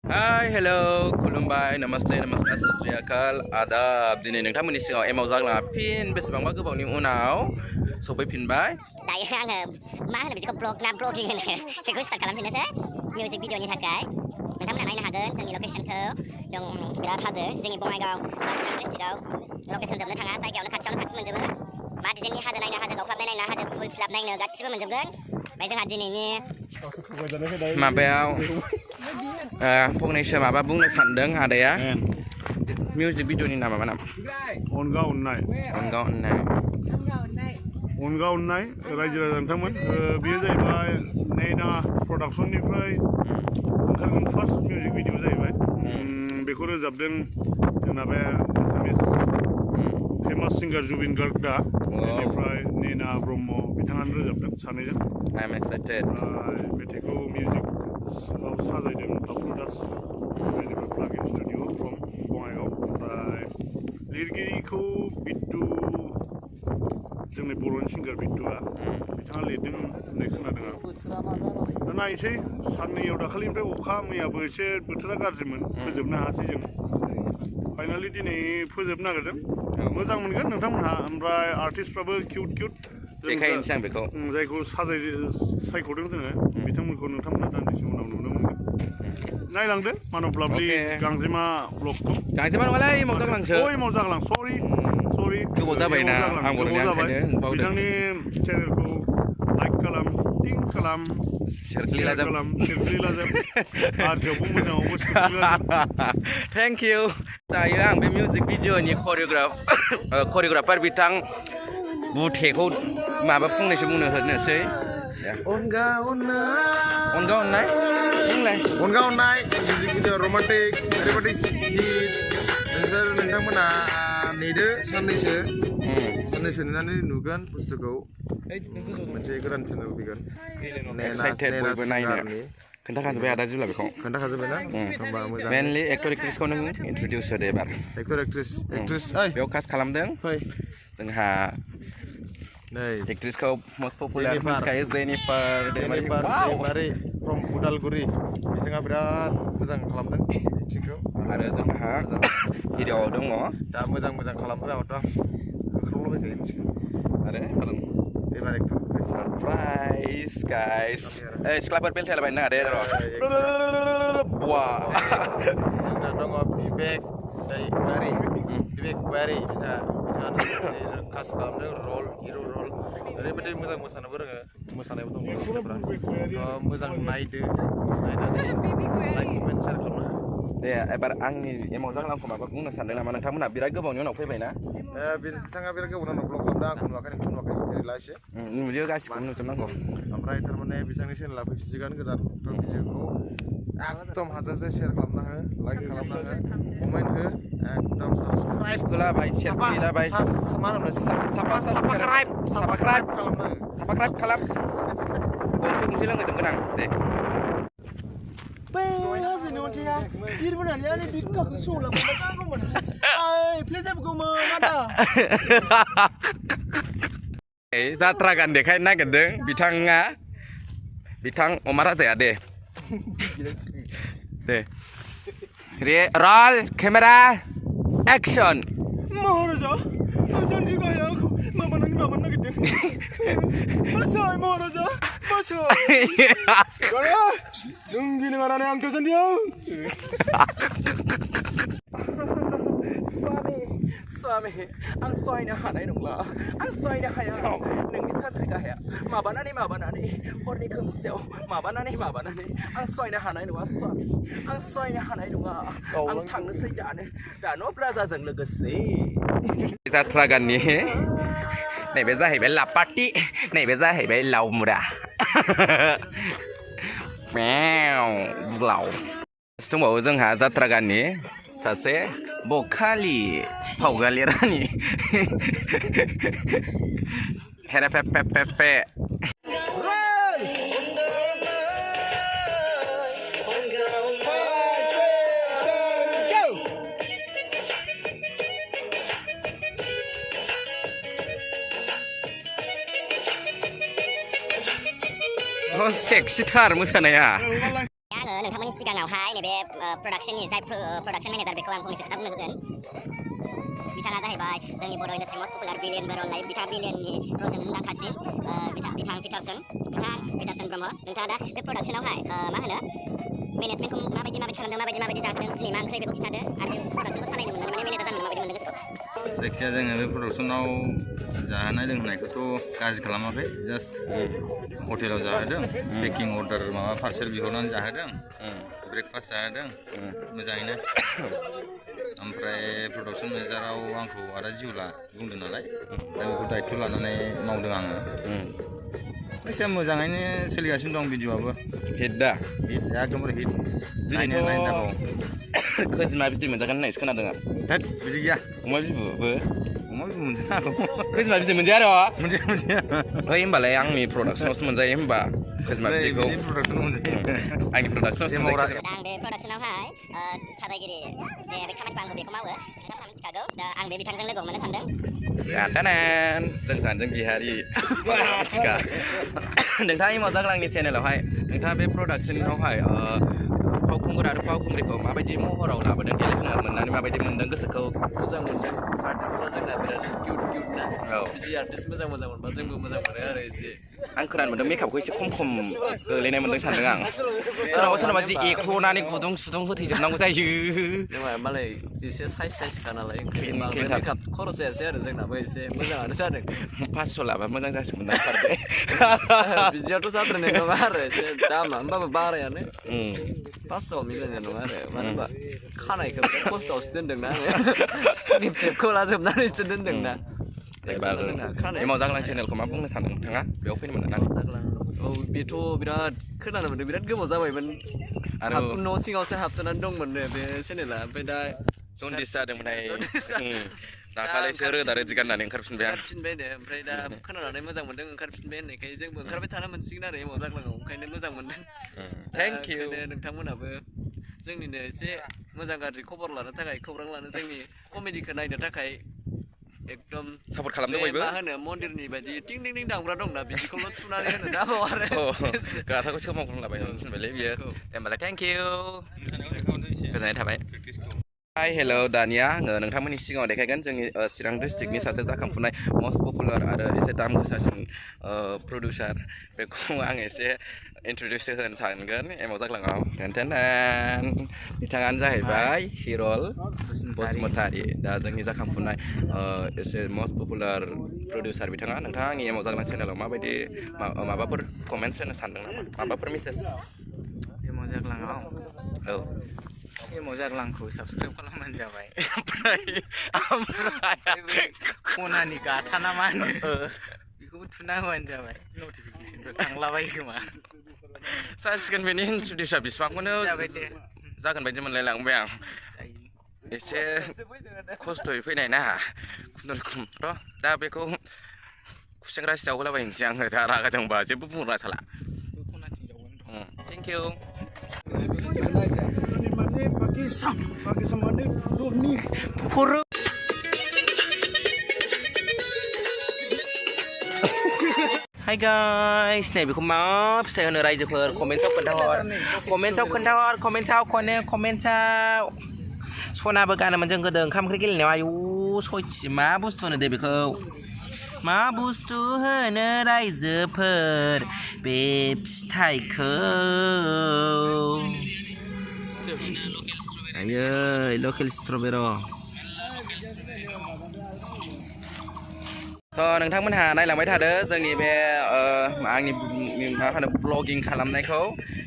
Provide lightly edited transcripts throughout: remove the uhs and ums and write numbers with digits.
Hai, hello, खुलुमबाय, namaste, namaskar, sasriyakal, adab. दिनै नोंथांमोननि सिगाङाव एमाव जाग्ला फिन बेसेबांबा गोबावनि उनाव सफैफिनबाय। दायो आङो मा होनो बिदिखौ ब्लगिं होनो बेखौ स्टार्ट खालामफिननोसै मिउजिक भिडिअनि थाखाय नोंथांमोना नायनो हागोन जोंनि लकेसनखौ दं बिराद हाजो जोंनि बङाइगाव चिरां डिस्ट्रिक्टआव लकेसन जोबनो थाङा जायगायावनो खाथियावनो खाथि मोनजोबो मा डिजाइननि हाजो नायनो हाजो गावख्लाबनाय नायनो हाजो फुल फिलाप नायनो गासिबो मोनजोबगोन ओमफ्राय जोंहा दिनैनि माबायाव फंनैसो माबा बुंनो सानदों आदाया मिउजिक भिडिअनि नामा मा नाम अनगा अननाय रायजो राजा नोंथांमोन बेयो जाहैबाय नैना प्रडाक्सननिफ्राय ओंखारगोन फार्स्ट मिउजिक भिडिअ जाहैबाय बेखौ रोजाबदों जोंना बे एसामिस फेमास सिंगार जुबिन गार्ग दा बेनिफ्राय नैना ब्रह्म बिथाङानो रोजाबदों सानैजों मेथाइखौ मिउजिकआव साजायदों डक्टर दास बेनिफ्राय प्लागिन स्टुडिअ फ्रम बङाइगाव ओमफ्राय लिरगिरिखौ बिट्टु जोंनि बर'नि सिंगार बिट्टुआ बिथाङा लिरदों होननाय खोनादों आं दा नायनोसै साननैयाव दाखालिनिफ्राय अखा मैयाबो एसे बोथोरा गाज्रिमोन फोजोबनो हायासै जों फाइनालि दिनै फोजोबनो नागिरदों मोजां मोनगोन नोंथांमोनहा ओमफ्राय आर्टिस्टफ्राबो किउट देखायनोसै आं बेखौ जायखौ सायख'दों जोङो बिथांमोनखौ नोंथांमोना दान्दिसे उनाव नुनो मोनगोन नायलांदो मानब लाभलि गांजेमा ब्लगखौ गांजेमा नङालै एमाव जाग्लांसो एमाव जाग्लां सरि गोबाव जाबायना आं बिथांनि चेनेलखौ लाइक खालाम टिं खालाम शेरख्लिला खालाम आरो मोजाङावबो थेंक इउ दायो आं बे मिउजिक भिडिअनि करिय'ग्राफार बिथां बुथेखौ माबा फंनैसो बुंनो होनोसै अनगा अननाय मिउजिक भिडिअ रमान्टिक ओरैबायदि हिट नोंथांमोना नेदो साननैसो नेनानै नुगोन बुस्थुखौ मोनसे गोदान चेनेल फैगोन बयबो नायनो खोन्थाखाजोब्बाय आदा जिब्ला बेखौ खोन्थाखाजोब्बायना होमबा मोजां मेनलि एक्टर एक्ट्रिसखौ नों इन्ट्रडिउस होदो एबार एक्टर एक्ट्रिस बेयाव कास्ट खालामदों फै जोंहा नै एक्ट्रिसखौ मस्ट पपुलार मिथिखायो जेनिफार दैमारि फ्रम उदालगुरि बिथाङा बिराद मोजां खालामदों एक्टिंखौ आरो जोंहा हिर'आव दङ दा मोजां खालामग्राथ' होख्रावलाबायखायो मिथिगौ आरो एबार एक्टर सरप्राइज गाइस सिख्लाफोर बेलथायलाबायनो नाङा दे बुवा जोंना दङ बिबेक गुवारि बिथाङानो कास्ट खालामदों हिर' रल ओरैबायदि मोजां मोसानोबो रोङो मोसानायबो दङ बुस्थुफ्रा मोजां नायदो नायनानै लाइक कमेन्ट शेयार खालामनो दे एबार आंनि एमाव जाग्लांखौ माबा बुंनो सानदों नामा नोंथांमोनहा बिराद गोबावनि उनाव फैबायना बिथाङा बिराद गोबावनि उनाव ब्लग खालामदों आंखौ नुवाखै ओरैला एसे नुयो गासिखौबो नुजोबनांगौ ओमफ्राय थारमाने बिथांनि चेनेला फैफिनसिगोन गोदान भिडिअखौ एकदम हाजारसे शेयार खालामना हो लाइक खालामना हो कमेन्ट हो एकदम साबसक्राइब लाबाय लाबाय मा होनो साबस्क्राइब खालाम गंसे लोंहोजोबगोन आं दे बै हाजोनि अन्थाइया बिरबोनानै आंनि बिखाखौ सौलांबाय जागौमोन प्लेजाबगौमोन आदा जात्रा गान देखायनो नागिरदों बिथां अमा राजाया दे रल केमेरा एक्सन महाराजा आसाननि गाहायाव माबानो नागिरदों बासाय महाराजा बासाय नों गिनो गारनानै आं गोजोनदियाव स्वामी आं सहायनो हानाय नंला आं सहायनो हाया नोंनि साद्रि गाहाया माबानानै हरनि खोमसियाव माबानानै आं सहायनो हानाय नङा स्वामी आं सहायनो हानाय नङा आं थांनोसै दानो राजाजों लोगोसे जात्रा गाननि नैबे जाहैबाय लापाटि नैबे जाहैबाय लावमुरा बुलाव दंबावो जोंहा जात्रा गाननि सासे बखालि फावगालि रानि हेरे पे सेक्सिथार मोसानाया आङो नोंथांमोननि सिगाङावहाय नैबे प्रडाक्शननि जाय प्रडाक्शन मेनेजार बेखौ आं फंनैसो खोथा बुंनो होगोन बिथाङा जाहैबाय जोंनि बर' इन्डास्ट्रि मस्ट पपुलार बिलियन रल लाइफ बिथाङा बिलियननि रलजों मुंदांखासिन बिथां पिटारसन ब्रह्म नोंथाङा दा बे प्रडाक्शनावहाय मा होनो मेनेजमेन्टखौ माबायदि खालामदों माबायदि जाहोदों दिनै मा ओंख्रि बेखौ खिन्थादो आरो बे प्रडाक्शनखौ सालायनो मोननानै माने मेनेजार जानो माबायदि मोनदों गोसोखौ जायखिजाया जोङो बे प्रडाक्शनाव जाहोनाय लोंहोनायखौथ' गाज्रि खालामाखै जास्ट हटेलाव जाहोदों पेकिं अर्डार माबा पार्सेल बिहरनानै जाहोदों ब्रेकफास्ट जाहोदों मोजाङैनो ओमफ्राय प्रडाक्शन मेनेजाराव आंखौ आदा जिउला बुंदों नालाय दा बेखौ दायित्व लानानै मावदों आङो एसे मोजाङैनो सोलिगासिनो दं भिडिअ'आबो हिट दा हिट एकदमबारे हिट दिनैथ' खोजिमा बिदै मोनजागोन होननायसो खोनादों आं थोद बिदि गैया अमा बिबुबो अमा बिबु मोनजानो हागौ खोजिमा बिदै मोनजाया आरो मोनजाया ओइ होमबालाय आंनि प्रडाक्शनावसो मोनजायो होमबा खोजिमा बिदैखौ प्रडाक्शनाव मोनजायो आंनि प्रडाक्शनावसो मोनजायो दा आं बे प्रडाक्शनावहाय साजायगिरि जे बे खामानिखौ आंबो बेखौ मावो नोंथांमोनहा मिथिखागौ दा आं बे बिथांजों लोगो हमनो सानदों गाथानान जों सानदों बिहारि मिथिखा नोंथाङा इमाव जाग्लांनि चेनेलावहाय नोंथाङा बे प्रडाक्शनावहाय फावखुंगुर आरो फावखुंग्रिखौ माबायदि महराव लाबोदों गेलेहोनो मोननानै माबायदि मोनदों गोसोखौ मोजां मोनदों आर्टिस्टफ्रा जोंना बिराद किउट ना औ बिदि आर्टिस्ट मोजां मोनबा जोंबो मोजां मोनो आरो एसे आं खोनानो मोनदों मेकआपखौ एसे खम गोलैनाय मोनदों सानदों आं सोरनावबा जि एख्ल'नानै गुदुं सुदुं होथैजोबनांगौ जायो नङा मालाय एसे साइजखा नालाय क्लिन मेकआप खरस जायासै आरो जोंनाबो एसे मोजाङानो जादों 500 लाबा मोजां जासिगौमोन दां बिदियावथ' जाद्रायनाय नङा आरो एसे दामा होमबाबो बारायानो 500 मिलायनाय नङा आरो मानो होनबा खानायखौ खस्थ'आवसो दोनदोंना आङो टेपखौ लाजोबनानैसो दोनदोंना एमाव जाग्लां चेनेलखौ मा बुंनो सानदों नोंथाङा बेयाव फैनो मोननानै औ बेथ' बिराद खोनानो मोनदों बिराद गोबाव जाबायमोन आरो न' सिङावसो हाबसोनानै दंमोननो बे चेनेला ओमफ्राय दा जन्दिस जादोंमोनहाय दाखालिसो रोदा रोदि गाननानै ओंखारफिनबाय आं ओमफ्राय दा खोनानानै मोजां मोनदों ओंखारफिनबाय होननायखाय जोंबो ओंखारबाय थानो मोनसिगोन आरो एमाव जाग्लाङाव ओंखायनो मोजां मोनदों थेंक इउ नोंथांमोनाबो जोंनिनो एसे मोजां गाज्रि खबर लानो थाखाय खौरां लानो जोंनि कमेडिखौ नायनो थाखाय एकदम सापर्ट खालामदों बयबो मा होनो मन्दिरनि बायदि टिं टिं टिं दामग्रा दंना बिदिखौल' थुनानै होनो दाबाव आरो गाथाखौ सोमावग्लुंलाबाय होनबायलै बियो होमबालाय थेंक इउ गोजोननाय थाबाय हाय हेल' दानिया आङो नोंथांमोननि सिगाङाव देखायगोन जोंनि चिरां डिस्ट्रिक्टनि सासे जाखांफुनाय मस्ट पपुलार आरो एसे दाम गोसासिन प्रडिउसार बेखौ आं एसे इन्ट्रडिउस होनो सानगोन एमाव जाग्लाङाव बिथाङानो जाहैबाय हिरल बसुमतारी दा जोंनि जाखांफुनाय एसे मस्ट पपुलार प्रडिउसार नोंथाङा आंनि एमाव जाग्लां चेनेलाव माबायदि माबाफोर कमेन्ट्स होनो सानदों नामा माबाफोर मेसेज एमाव जाग्लाङाव औ एमाव जाग्लांखौ साबसक्राइब खालामबानो जाबाय ओमफ्राय खनानि गाथा ना मा होनो बेखौबो थुना होबानो जाबाय नटिफिकेसनफोर थांलाबायो खोमा जासिगोन बेनि इन्ट्रडिउसार बिसिबांखौनो जागोन बायदि मोनलायलांबाय आं एसे खस्थ'यै फैनाय ना खुनुरुखुम र' दा बेखौ खुसेंग्रा जावहोलाबायनोसै आङो दा रागा जोंबा जेबो बुंनो साला थेंक इउ हाय गाइस नै बेखौ मा फिथाइ होनो रायजोफोर कमेन्टआव खोन्थाहर सनाबो गानोमोन जों गोदो ओंखाम ओंख्रि गेलेनायाव आयु सयथि मा बुस्थु होनो दे बेखौ मा बुस्थु होनो रायजोफोर बे फिथाइखौ आयै लकेल स्ट्रबेरि थ' नोंथांमोनहा नायलांबाय थादो जोंनि बे आंनि मा होनो ब्लगिं खालामनायखौ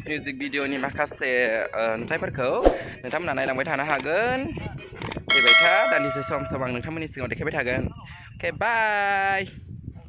मिउजिक भिडिअनि माखासे नुथायफोरखौ नोंथांमोनहा नायलांबाय थानो हागोन फैबाय था दान्दिसे सम आं नोंथांमोननि सिगाङाव देखायबाय थागोन अके बाय